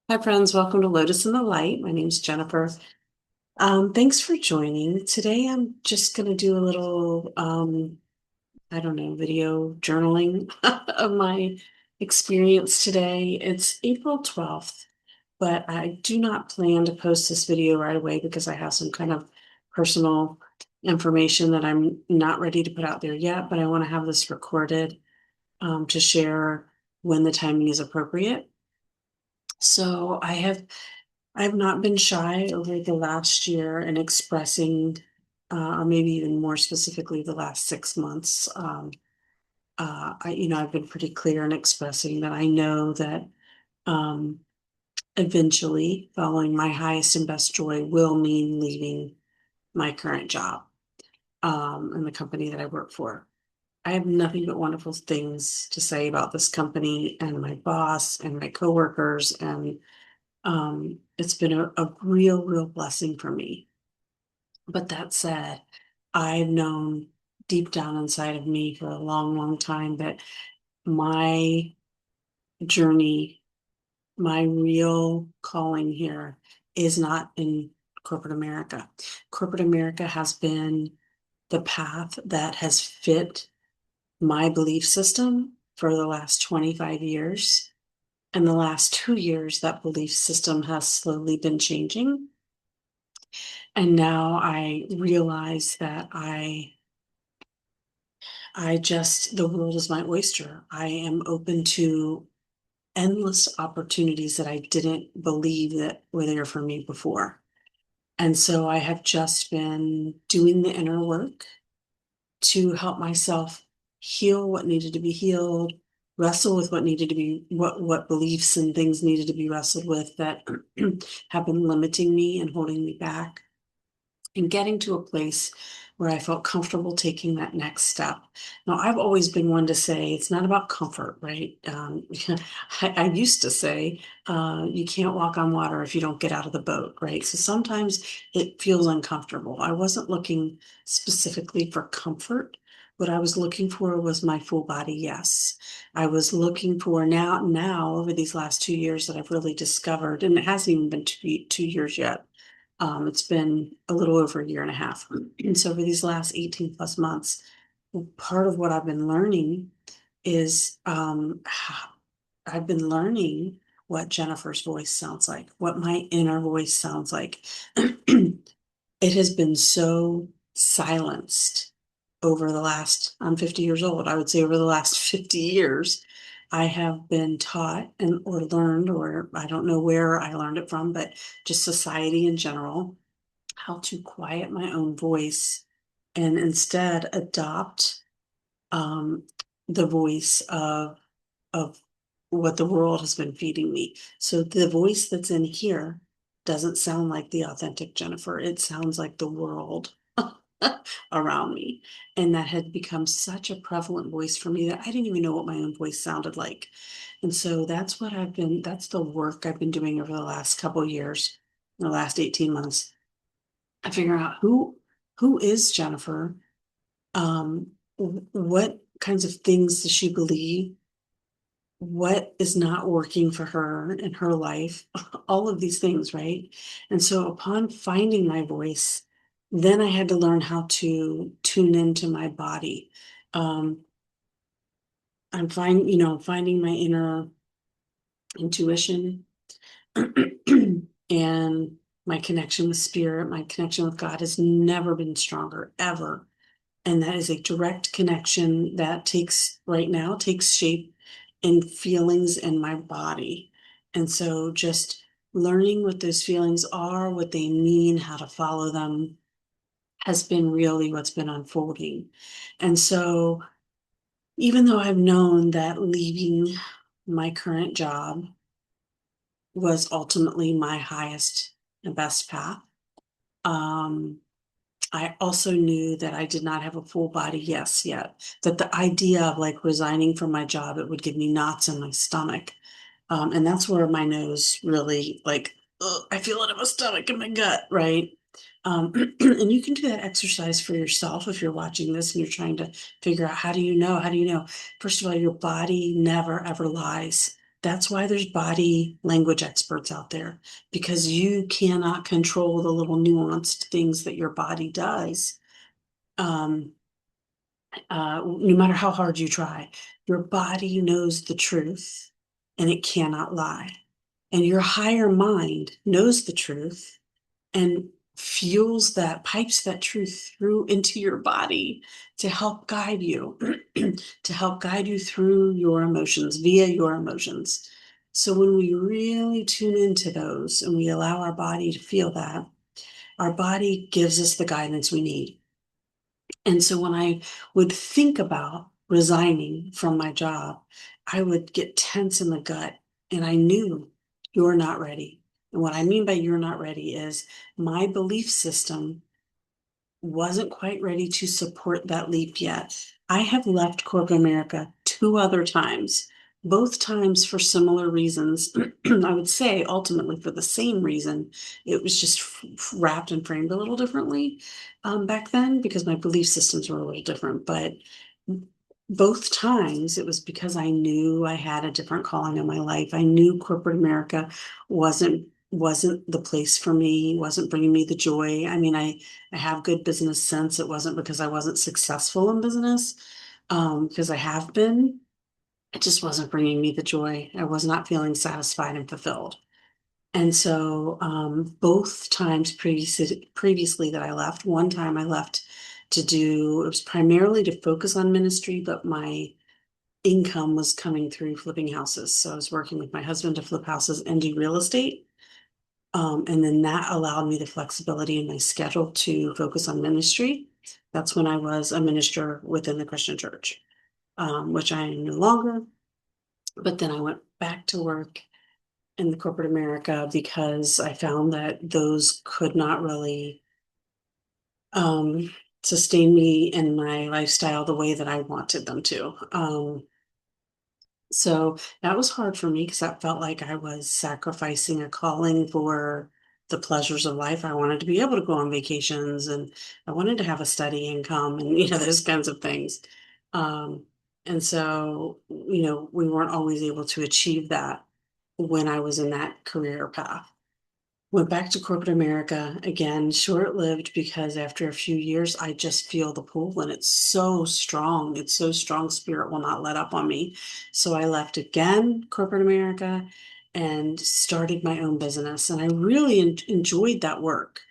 Hi, friends. Welcome to Lotus and the Light. My name's Jennifer. Thanks for joining. Today, I'm just going to do a little, I don't know, video journaling of my experience today. It's April 12th, but I do not plan to post this video right away because I have some kind of personal information that I'm not ready to put out there yet, but I want to have this recorded, to share when the timing is appropriate. So I have not been shy over the last year in expressing, or maybe even more specifically, the last 6 months. I've been pretty clear in expressing that I know that um, eventually, following my highest and best joy will mean leaving my current job and the company that I work for. I have nothing but wonderful things to say about this company and my boss and my coworkers, and it's been a real blessing for me. But that said, I've known deep down inside of me for a long time that my journey, my real calling here is not in corporate America. Corporate America has been the path that has fit my belief system for the last 25 years. And the last 2 years, that belief system has slowly been changing. And now I realize that the world is my oyster. I am open to endless opportunities that I didn't believe that were there for me before. And so I have just been doing the inner work to help myself heal what needed to be healed, wrestle with what beliefs and things needed to be wrestled with that have been limiting me and holding me back, and getting to a place where I felt comfortable taking that next step. Now, I've always been one to say it's not about comfort, right? I used to say you can't walk on water if you don't get out of the boat, right? So sometimes it feels uncomfortable. I wasn't looking specifically for comfort. What I was looking for was my full body yes. I was looking for now over these last 2 years that I've really discovered, and it hasn't even been two years yet. It's been a little over a year and a half. And so for these last 18 plus months, part of what I've been learning is I've been learning what Jennifer's voice sounds like, what my inner voice sounds like. It has been so silenced over the last, I'm 50 years old, I would say over the last 50 years, I have been taught and or learned, or I don't know where I learned it from, but just society in general, how to quiet my own voice and instead adopt um, the voice of what the world has been feeding me. So the voice that's in here doesn't sound like the authentic Jennifer. It sounds like the world around me. And that had become such a prevalent voice for me that I didn't even know what my own voice sounded like. And so that's the work I've been doing over the last couple of years, the last 18 months. I figure out who is Jennifer? What kinds of things does she believe? What is not working for her in her life? All of these things, right? And so upon finding my voice, then I had to learn how to tune into my body. Um, finding my inner intuition and my connection with spirit, my connection with God has never been stronger, ever. And that is a direct connection that right now takes shape in feelings in my body. And so just learning what those feelings are, what they mean, how to follow them has been really what's been unfolding. And so even though I've known that leaving my current job was ultimately my highest and best path, um, I also knew that I did not have a full body yes yet. That the idea of like resigning from my job, it would give me knots in my stomach. And that's where my nose really like, ugh, I feel it in my stomach and my gut, right? And you can do that exercise for yourself if you're watching this and you're trying to figure out how do you know? How do you know? First of all, your body never ever lies. That's why there's body language experts out there, because you cannot control the little nuanced things that your body does. Um, no matter how hard you try, your body knows the truth and it cannot lie. And your higher mind knows the truth and fuels that, pipes that truth through into your body to help guide you, to help guide you through your emotions, via your emotions. So when we really tune into those and we allow our body to feel that, our body gives us the guidance we need. And so when I would think about resigning from my job, I would get tense in the gut. And I knew you're not ready. And what I mean by you're not ready is my belief system wasn't quite ready to support that leap yet. I have left corporate America two other times, both times for similar reasons. I would say ultimately for the same reason. It was just wrapped and framed a little differently back then because my belief systems were a little different. But both times it was because I knew I had a different calling in my life. I knew corporate America wasn't the place for me, wasn't bringing me the joy. I mean, I have good business sense. It wasn't because I wasn't successful in business, because I have been. It just wasn't bringing me the joy. I was not feeling satisfied and fulfilled. And so, both times previously that I left, one time I left to do, it was primarily to focus on ministry, but my income was coming through flipping houses. So I was working with my husband to flip houses and do real estate. And then that allowed me the flexibility in my schedule to focus on ministry. That's when I was a minister within the Christian church, which I am no longer. But then I went back to work in the corporate America because I found that those could not really sustain me in my lifestyle the way that I wanted them to. So that was hard for me because that felt like I was sacrificing a calling for the pleasures of life. I wanted to be able to go on vacations and I wanted to have a steady income and, those kinds of things. Um, and so, we weren't always able to achieve that when I was in that career path. Went back to corporate America again, short-lived because after a few years, I just feel the pull and it's so strong. It's so strong, spirit will not let up on me. So I left again, corporate America, and started my own business. And I really enjoyed that work.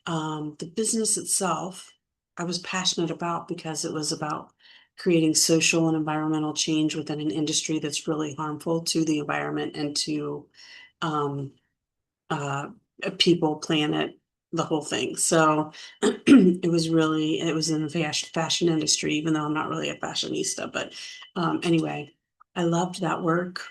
The business itself, I was passionate about because it was about creating social and environmental change within an industry that's really harmful to the environment and to um, uh, people, planet, the whole thing. So it was in the fashion industry, even though I'm not really a fashionista. But anyway, I loved that work,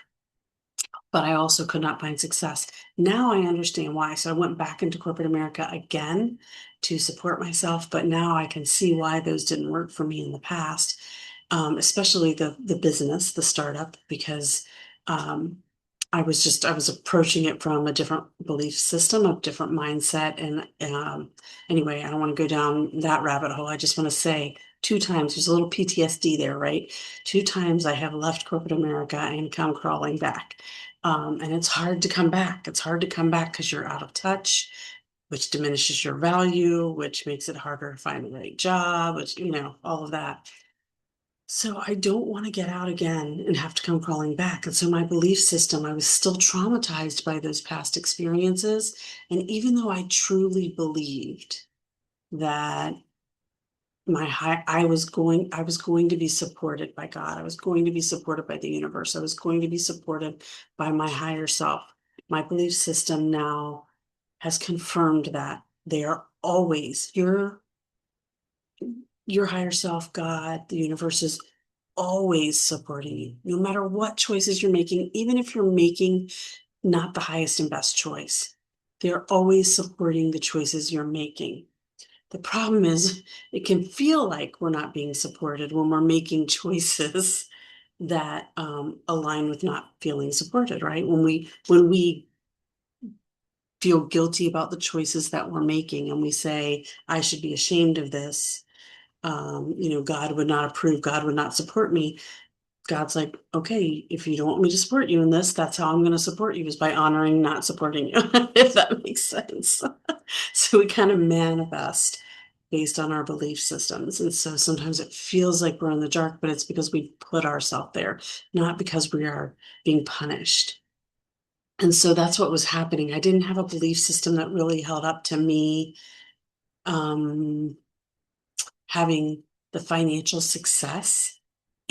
but I also could not find success. Now I understand why. So I went back into corporate America again to support myself, but now I can see why those didn't work for me in the past, especially the business, the startup, because um, I was approaching it from a different belief system, a different mindset. And anyway, I don't want to go down that rabbit hole. I just want to say two times, there's a little PTSD there, right? Two times I have left corporate America and come crawling back. And it's hard to come back. It's hard to come back because you're out of touch, which diminishes your value, which makes it harder to find the right job, which, all of that. So I don't want to get out again and have to come crawling back. And so my belief system, I was still traumatized by those past experiences. And even though I truly believed that I was going to be supported by God. I was going to be supported by the universe. I was going to be supported by my higher self. My belief system now has confirmed that they are always your higher self, God, the universe is always supporting you, no matter what choices you're making, even if you're making not the highest and best choice. They're always supporting the choices you're making. The problem is it can feel like we're not being supported when we're making choices that align with not feeling supported, right? When we feel guilty about the choices that we're making and we say, I should be ashamed of this, God would not approve, God would not support me. God's like, okay, if you don't want me to support you in this, that's how I'm going to support you, is by honoring not supporting you, if that makes sense. So we kind of manifest based on our belief systems. And so sometimes it feels like we're in the dark, but it's because we put ourselves there, not because we are being punished. And so that's what was happening. I didn't have a belief system that really held up to me um, having the financial success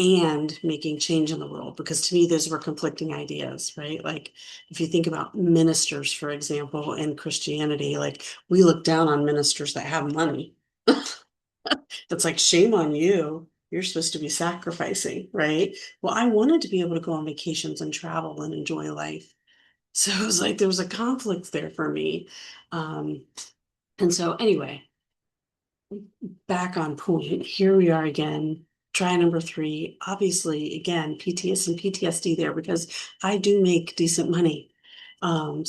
and making change in the world, because to me those were conflicting ideas, right? Like if you think about ministers, for example, in Christianity, like we look down on ministers that have money. That's like, shame on you, you're supposed to be sacrificing, right? Well, I wanted to be able to go on vacations and travel and enjoy life, so it was like there was a conflict there for me. um and so anyway, back on point. Here we are again. Try number three. Obviously, again, PTS and PTSD there, because I do make decent money. And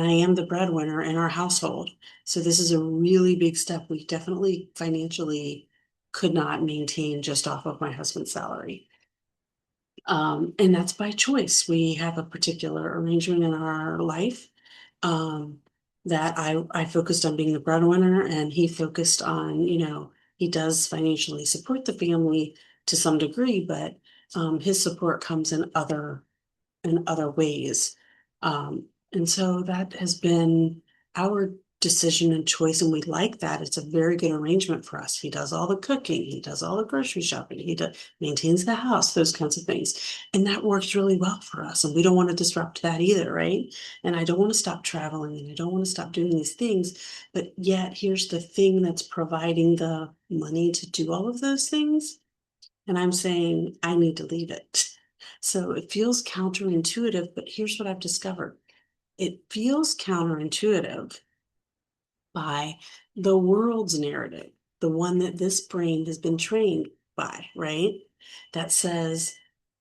I am the breadwinner in our household. So this is a really big step. We definitely financially could not maintain just off of my husband's salary. And that's by choice. We have a particular arrangement in our life, um, that I focused on being the breadwinner, and he focused on, he does financially support the family to some degree, but his support comes in other ways. And so that has been our decision and choice, and we like that. It's a very good arrangement for us. He does all the cooking, he does all the grocery shopping, maintains the house, those kinds of things. And that works really well for us. And we don't want to disrupt that either, right? And I don't want to stop traveling, and I don't want to stop doing these things. But yet, here's the thing that's providing the money to do all of those things. And I'm saying, I need to leave it. So it feels counterintuitive, but here's what I've discovered. It feels counterintuitive by the world's narrative, the one that this brain has been trained by, right? That says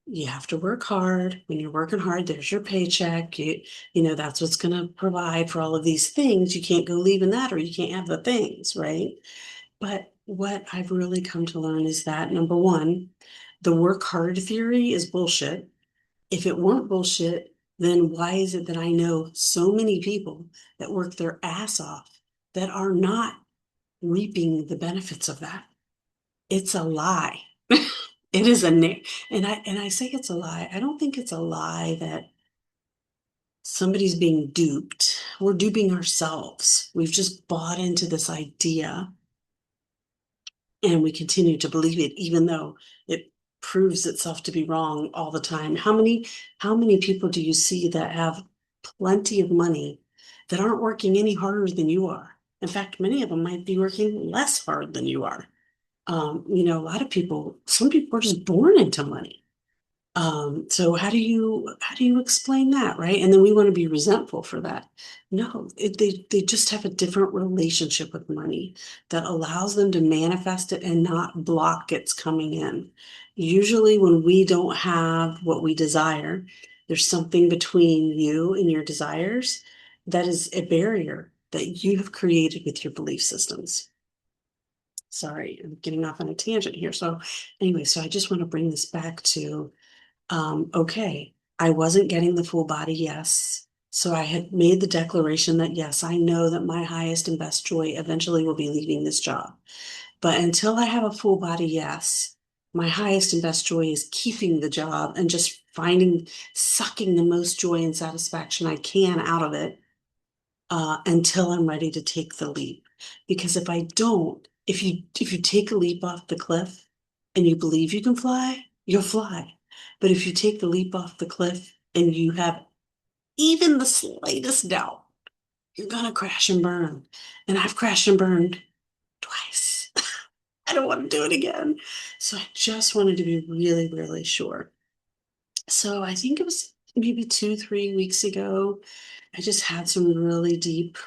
you have to work hard. When you're working hard, there's your paycheck. That's what's going to provide for all of these things. You can't go leaving that, or you can't have the things, right? But what I've really come to learn is that, number one, the work hard theory is bullshit. If it weren't bullshit, then why is it that I know so many people that work their ass off that are not reaping the benefits of that? It's a lie. It is and I say it's a lie. I don't think it's a lie that somebody's being duped. We're duping ourselves. We've just bought into this idea, and we continue to believe it, even though it proves itself to be wrong all the time. How many people do you see that have plenty of money that aren't working any harder than you are? In fact, many of them might be working less hard than you are. A lot of people, some people are just born into money. So how do you explain that, right? And then we want to be resentful for that. No, they just have a different relationship with money that allows them to manifest it and not block its coming in. Usually when we don't have what we desire, there's something between you and your desires that is a barrier that you have created with your belief systems. Sorry, I'm getting off on a tangent here. So anyway, so I just want to bring this back to okay, I wasn't getting the full body yes. So I had made the declaration that yes, I know that my highest and best joy eventually will be leaving this job. But until I have a full body yes, my highest and best joy is keeping the job and just sucking the most joy and satisfaction I can out of it, until I'm ready to take the leap. Because if I don't, if you take a leap off the cliff and you believe you can fly, you'll fly. But if you take the leap off the cliff and you have even the slightest doubt, you're gonna crash and burn. And I've crashed and burned twice. I don't want to do it again. So I just wanted to be really, really sure. So I think it was maybe 2, 3 weeks ago. I just had some really deep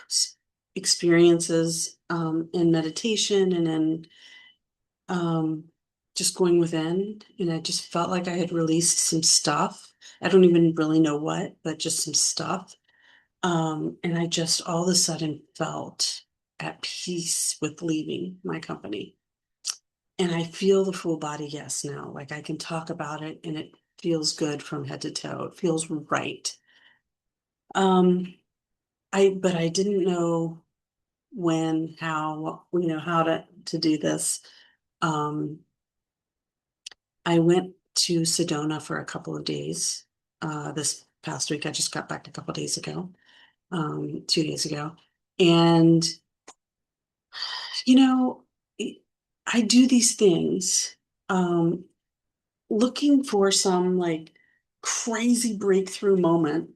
experiences, in meditation and in, um, just going within. And I just felt like I had released some stuff. I don't even really know what, but just some stuff. And I just all of a sudden felt at peace with leaving my company. And I feel the full body yes now. Like I can talk about it and it feels good from head to toe. It feels right. Um, but I didn't know when, how, how to do this. Um, I went to Sedona for a couple of days. This past week, I just got back a couple of days ago, 2 days ago. And, you know, I do these things, um, looking for some like crazy breakthrough moment.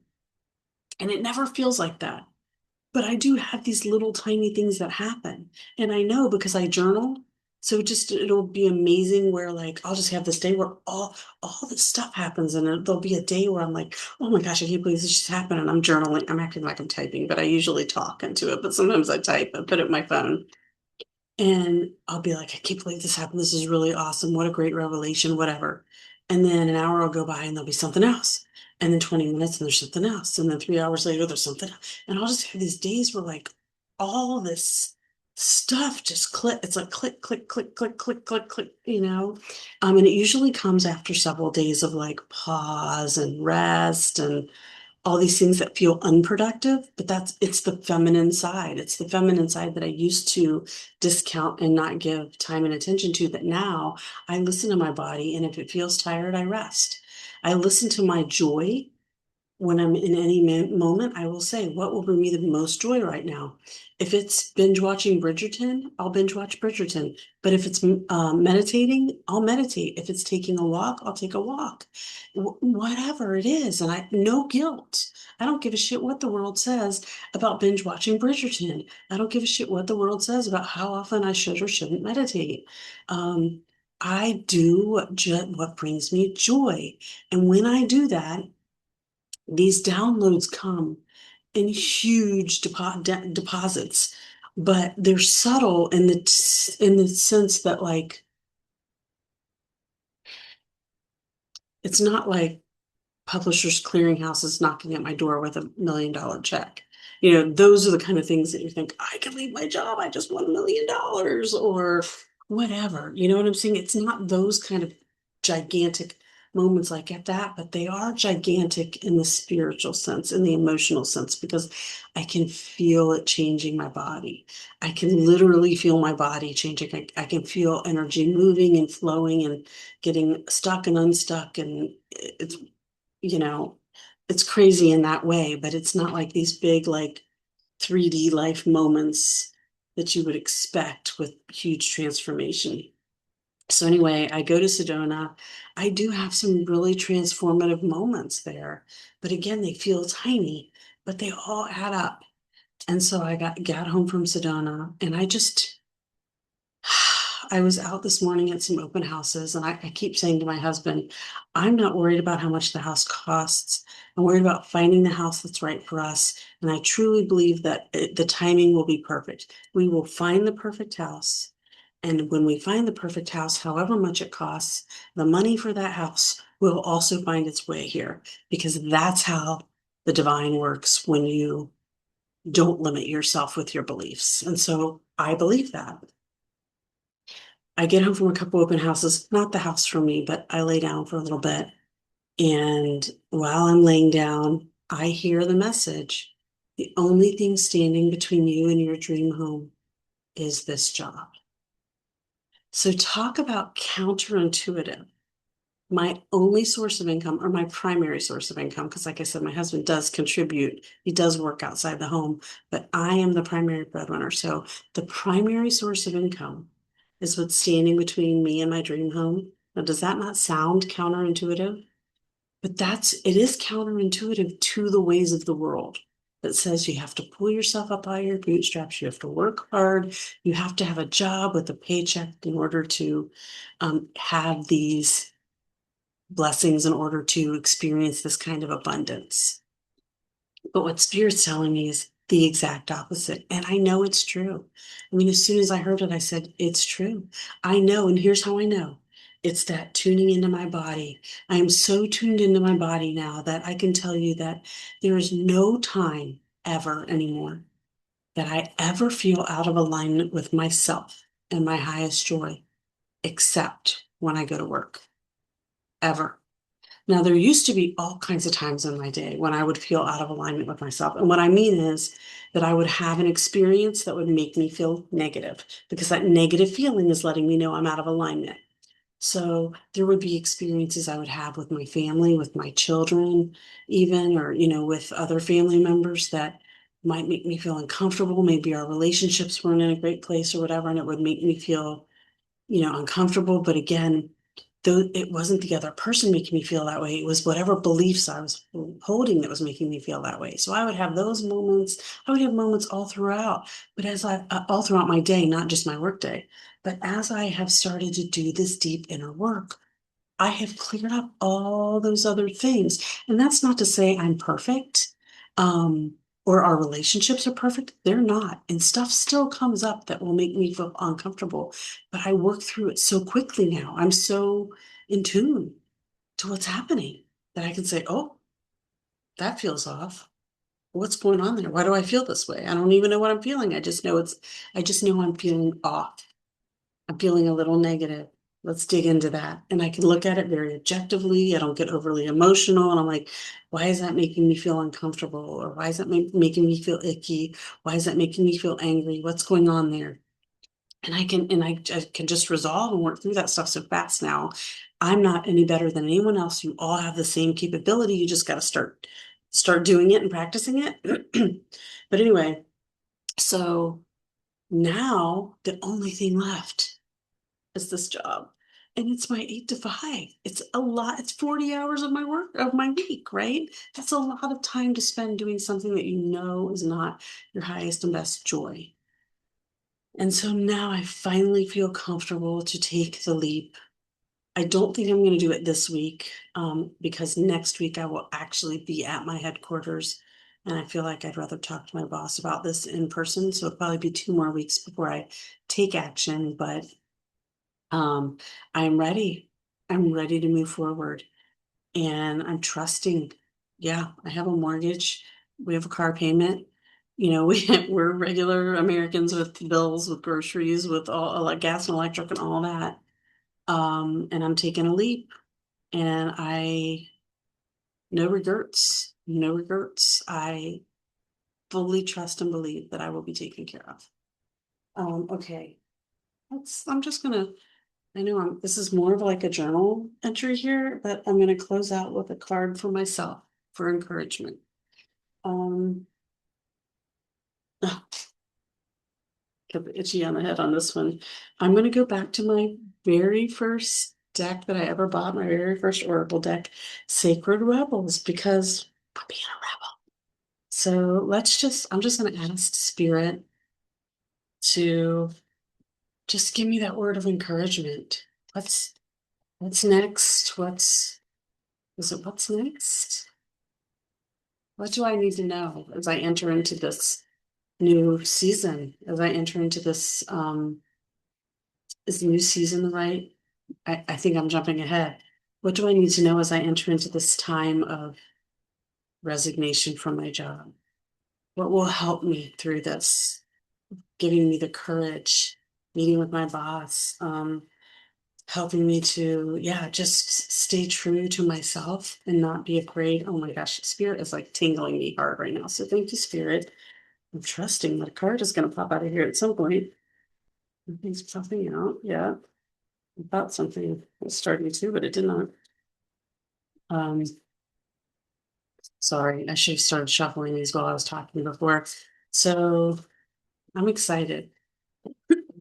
And it never feels like that. But I do have these little tiny things that happen. And I know because I journal. So just it'll be amazing where like I'll just have this day where all this stuff happens and there'll be a day where I'm like, oh my gosh, I can't believe this just happened. And I'm journaling. I'm acting like I'm typing, but I usually talk into it. But sometimes I type and put it in my phone. And I'll be like, I can't believe this happened. This is really awesome. What a great revelation, whatever. And then an hour will go by and there'll be something else. And then 20 minutes and there's something else. And then 3 hours later, there's something else. And I'll just have these days where like all this stuff just click. It's like click, click, click, click, click, click, click, And it usually comes after several days of like pause and rest and all these things that feel unproductive, but it's the feminine side. It's the feminine side that I used to discount and not give time and attention to, that now I listen to my body, and if it feels tired, I rest. I listen to my joy when I'm in any moment. I will say, what will bring me the most joy right now? If it's binge watching Bridgerton, I'll binge watch Bridgerton. But if it's meditating, I'll meditate. If it's taking a walk, I'll take a walk. Whatever it is, and no guilt. I don't give a shit what the world says about binge watching Bridgerton. I don't give a shit what the world says about how often I should or shouldn't meditate. Um, I do what brings me joy. And when I do that, these downloads come in huge deposits, but they're subtle in the sense that like it's not like Publishers Clearinghouse is knocking at my door with $1 million check. Those are the kind of things that you think, I can leave my job, I just won $1 million or whatever. You know what I'm saying? It's not those kind of gigantic moments like at that, but they are gigantic in the spiritual sense, in the emotional sense, because I can feel it changing my body. I can literally feel my body changing. I can feel energy moving and flowing and getting stuck and unstuck. And you know, it's crazy in that way, but it's not like these big, like 3D life moments that you would expect with huge transformation. So anyway, I go to Sedona. I do have some really transformative moments there, but again, they feel tiny, but they all add up. And so I got home from Sedona, and I was out this morning at some open houses, and I keep saying to my husband, I'm not worried about how much the house costs. I'm worried about finding the house that's right for us. And I truly believe that the timing will be perfect. We will find the perfect house. And when we find the perfect house, however much it costs, the money for that house will also find its way here, because that's how the divine works when you don't limit yourself with your beliefs. And so I believe that. I get home from a couple open houses, not the house for me, but I lay down for a little bit. And while I'm laying down, I hear the message. The only thing standing between you and your dream home is this job. So talk about counterintuitive. My only source of income, or my primary source of income, because like I said, my husband does contribute. He does work outside the home, but I am the primary breadwinner. So the primary source of income is what's standing between me and my dream home. Now, does that not sound counterintuitive? But it is counterintuitive to the ways of the world that says you have to pull yourself up by your bootstraps, you have to work hard, you have to have a job with a paycheck in order to have these blessings, in order to experience this kind of abundance. But what Spirit's telling me is the exact opposite. And I know it's true. I mean, as soon as I heard it, I said, it's true. I know. And here's how I know. It's that tuning into my body. I am so tuned into my body now that I can tell you that there is no time ever anymore that I ever feel out of alignment with myself and my highest joy. except when I go to work, ever. Now, there used to be all kinds of times in my day when I would feel out of alignment with myself. And what I mean is that I would have an experience that would make me feel negative because that negative feeling is letting me know I'm out of alignment. So there would be experiences I would have with my family, with my children, even, or, with other family members that might make me feel uncomfortable. Maybe our relationships weren't in a great place or whatever, and it would make me feel, uncomfortable. But again, though it wasn't the other person making me feel that way, it was whatever beliefs I was holding that was making me feel that way. So I would have those moments. I would have moments all throughout, but all throughout my day, not just my work day. But as I have started to do this deep inner work, I have cleared up all those other things. And that's not to say I'm perfect, or our relationships are perfect. They're not. And stuff still comes up that will make me feel uncomfortable. But I work through it so quickly now. I'm so in tune to what's happening that I can say, oh, that feels off. What's going on there? Why do I feel this way? I don't even know what I'm feeling. I just know I'm feeling off. I'm feeling a little negative. Let's dig into that. And I can look at it very objectively. I don't get overly emotional. And I'm like, why is that making me feel uncomfortable? Or why is that making me feel icky? Why is that making me feel angry? What's going on there? I can just resolve and work through that stuff so fast now. I'm not any better than anyone else. You all have the same capability. You just got to start doing it and practicing it. But anyway, so now the only thing left is this job. And it's my 8 to 5. It's a lot. It's 40 hours of my week, right? That's a lot of time to spend doing something that you know is not your highest and best joy. And so now I finally feel comfortable to take the leap. I don't think I'm going to do it this week, because next week I will actually be at my headquarters. And I feel like I'd rather talk to my boss about this in person. So it'll probably be 2 more weeks before I take action. But um, I'm ready. I'm ready to move forward and I'm trusting. Yeah, I have a mortgage. We have a car payment. We're regular Americans with bills, with groceries, with all like gas and electric and all that. And I'm taking a leap and no regrets, no regrets. I fully trust and believe that I will be taken care of. Okay. I'm just gonna I know this is more of like a journal entry here, but I'm going to close out with a card for myself for encouragement. Um, Get the itchy on the head on this one. I'm going to go back to my very first deck that I ever bought, my very first Oracle deck, Sacred Rebels, because I'm being a rebel. So I'm just going to ask Spirit to just give me that word of encouragement. What's, what's next? What's next? What do I need to know as I enter into this new season? As I enter into this, is the new season right? I think I'm jumping ahead. What do I need to know as I enter into this time of resignation from my job? What will help me through this? Giving me the courage, meeting with my boss, helping me to, yeah, just stay true to myself and not be afraid. Oh my gosh, Spirit is like tingling me hard right now. So thank you, Spirit. I'm trusting that a card is going to pop out of here at some point. Nothing's popping out. Yeah. I thought something was starting to, but it did not. Um, Sorry, I should have started shuffling these while I was talking before. So I'm excited.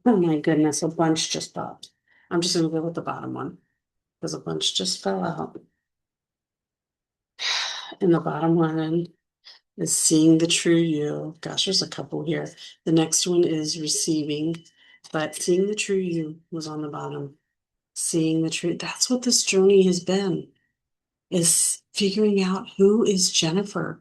Oh my goodness, a bunch just popped. I'm just going to go with the bottom one because a bunch just fell out. And the bottom one is seeing the true you. Gosh, there's a couple here. The next one is receiving, but seeing the true you was on the bottom. Seeing the truth. That's what this journey has been, is figuring out who is Jennifer.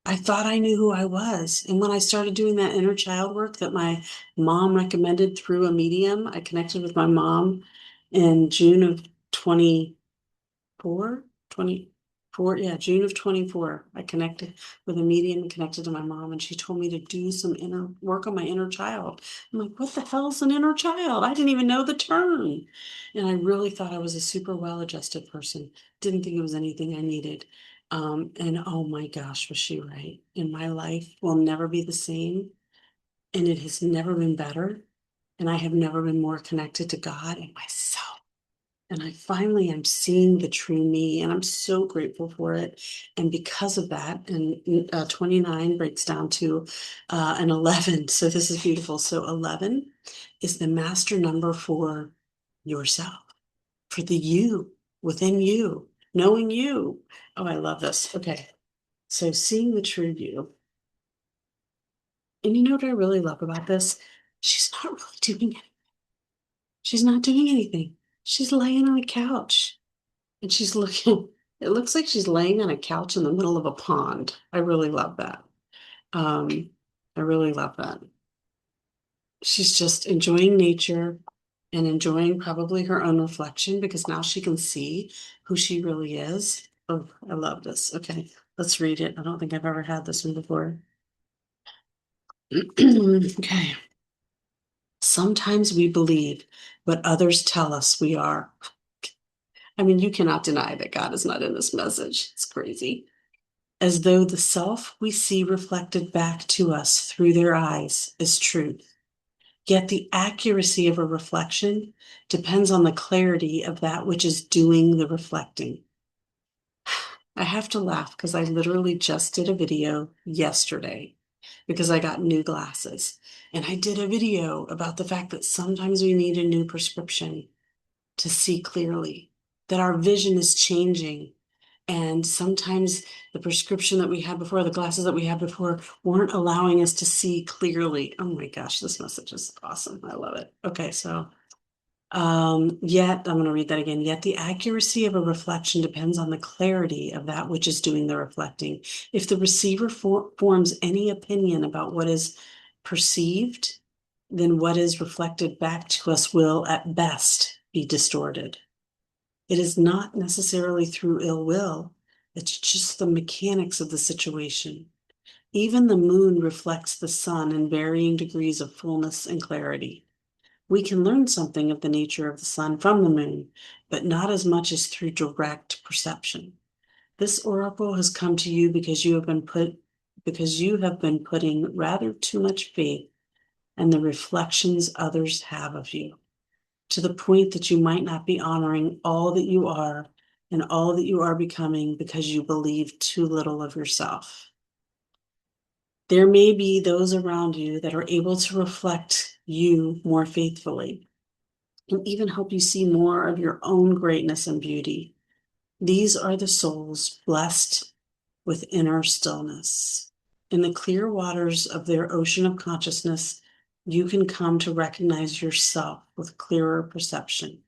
I thought I knew who I was. And when I started doing that inner child work that my mom recommended through a medium, I connected with my mom in June of 24, 20. Yeah, June of 24. I connected with a medium and connected to my mom, and she told me to do some inner work on my inner child. I'm like, what the hell's an inner child? I didn't even know the term. And I really thought I was a super well-adjusted person. Didn't think it was anything I needed. And oh my gosh, was she right? And my life will never be the same, and it has never been better. And I have never been more connected to God and myself. And I finally am seeing the true me, and I'm so grateful for it. And because of that, and 29 breaks down to an 11. So this is beautiful. So 11 is the master number for yourself, for the you within you, knowing you. Oh, I love this. Okay. So seeing the true you. And you know what I really love about this? She's not really doing it. She's not doing anything. She's laying on a couch. And she's looking, it looks like she's laying on a couch in the middle of a pond. I really love that. Um, I really love that. She's just enjoying nature and enjoying probably her own reflection because now she can see who she really is. Oh, I love this. Okay, let's read it. I don't think I've ever had this one before. Okay. Sometimes we believe what others tell us we are. I mean, you cannot deny that God is not in this message. It's crazy. As though the self we see reflected back to us through their eyes is truth. Yet the accuracy of a reflection depends on the clarity of that which is doing the reflecting. I have to laugh because I literally just did a video yesterday because I got new glasses. And I did a video about the fact that sometimes we need a new prescription to see clearly, that our vision is changing. And sometimes the prescription that we had before, the glasses that we had before, weren't allowing us to see clearly. Oh my gosh, this message is awesome. I love it. Okay, so yet, I'm going to read that again. Yet the accuracy of a reflection depends on the clarity of that which is doing the reflecting. If the receiver forms any opinion about what is perceived, then what is reflected back to us will at best be distorted. It is not necessarily through ill will, it's just the mechanics of the situation. Even the moon reflects the sun in varying degrees of fullness and clarity. We can learn something of the nature of the sun from the moon, but not as much as through direct perception. This oracle has come to you because you have been putting rather too much faith in the reflections others have of you, to the point that you might not be honoring all that you are and all that you are becoming because you believe too little of yourself. There may be those around you that are able to reflect you more faithfully and even help you see more of your own greatness and beauty. These are the souls blessed with inner stillness. In the clear waters of their ocean of consciousness, you can come to recognize yourself with clearer perception.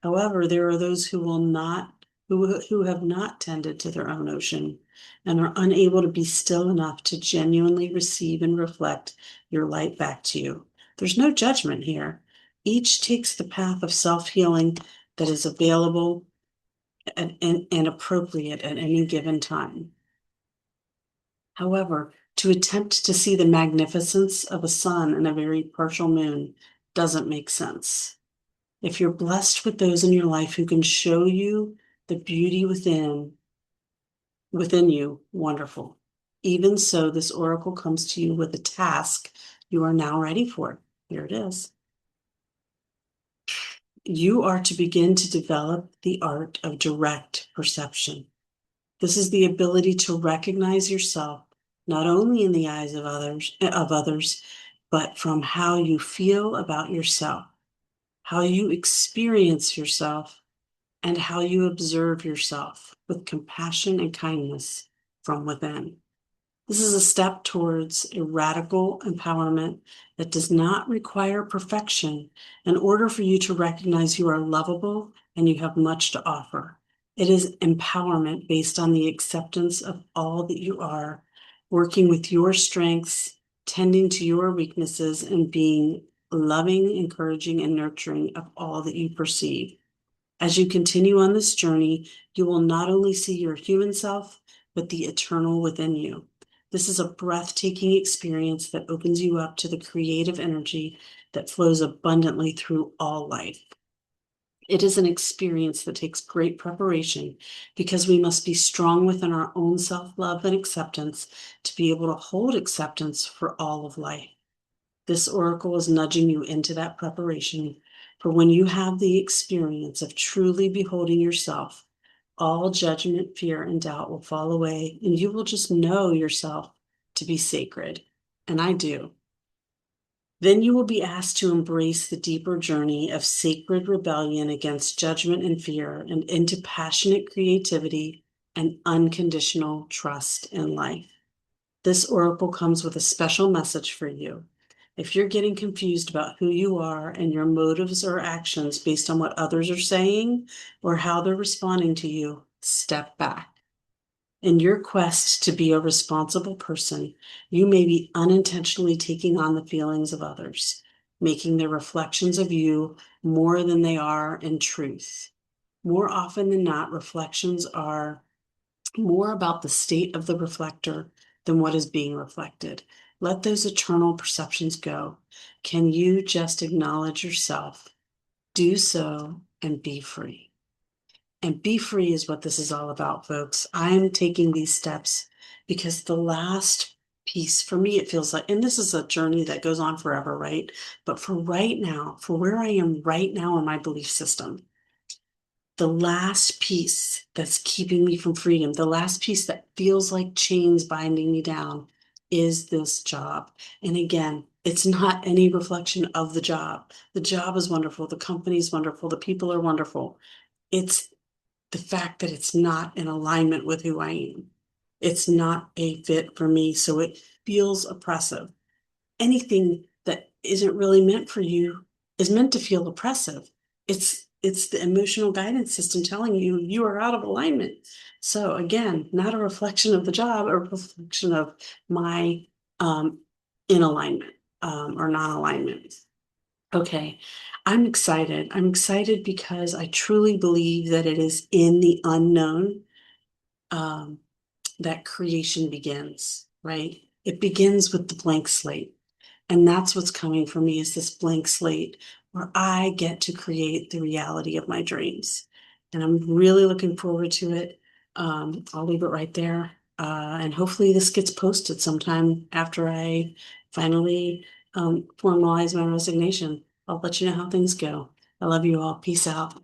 However, there are those who have not tended to their own ocean and are unable to be still enough to genuinely receive and reflect your light back to you. There's no judgment here. Each takes the path of self-healing that is available and appropriate at any given time. However, to attempt to see the magnificence of a sun and a very partial moon doesn't make sense. If you're blessed with those in your life who can show you the beauty within you, wonderful. Even so, this oracle comes to you with a task you are now ready for. Here it is. You are to begin to develop the art of direct perception. This is the ability to recognize yourself not only in the eyes of others, but from how you feel about yourself, how you experience yourself, and how you observe yourself with compassion and kindness from within. This is a step towards a radical empowerment that does not require perfection in order for you to recognize you are lovable and you have much to offer. It is empowerment based on the acceptance of all that you are, working with your strengths, tending to your weaknesses, and being loving, encouraging, and nurturing of all that you perceive. As you continue on this journey, you will not only see your human self, but the eternal within you. This is a breathtaking experience that opens you up to the creative energy that flows abundantly through all life. It is an experience that takes great preparation because we must be strong within our own self-love and acceptance to be able to hold acceptance for all of life. This oracle is nudging you into that preparation for when you have the experience of truly beholding yourself, all judgment, fear, and doubt will fall away, and you will just know yourself to be sacred. And I do. Then you will be asked to embrace the deeper journey of sacred rebellion against judgment and fear and into passionate creativity and unconditional trust in life. This oracle comes with a special message for you. If you're getting confused about who you are and your motives or actions based on what others are saying or how they're responding to you, step back. In your quest to be a responsible person, you may be unintentionally taking on the feelings of others, making their reflections of you more than they are in truth. More often than not, reflections are more about the state of the reflector than what is being reflected. Let those eternal perceptions go. Can you just acknowledge yourself? Do so and be free. And be free is what this is all about, folks. I'm taking these steps because the last piece for me, it feels like, and this is a journey that goes on forever, right? But for right now, for where I am right now in my belief system, the last piece that's keeping me from freedom, the last piece that feels like chains binding me down is this job. And again, it's not any reflection of the job. The job is wonderful. The company is wonderful. The people are wonderful. It's the fact that it's not in alignment with who I am. It's not a fit for me. So it feels oppressive. Anything that isn't really meant for you is meant to feel oppressive. It's the emotional guidance system telling you you are out of alignment. So again, not a reflection of the job, a reflection of my in alignment or non-alignment. Okay, I'm excited. I'm excited because I truly believe that it is in the unknown um, that creation begins, right? It begins with the blank slate. And that's what's coming for me is this blank slate where I get to create the reality of my dreams. And I'm really looking forward to it. I'll leave it right there. And hopefully this gets posted sometime after I finally formalize my resignation. I'll let you know how things go. I love you all. Peace out.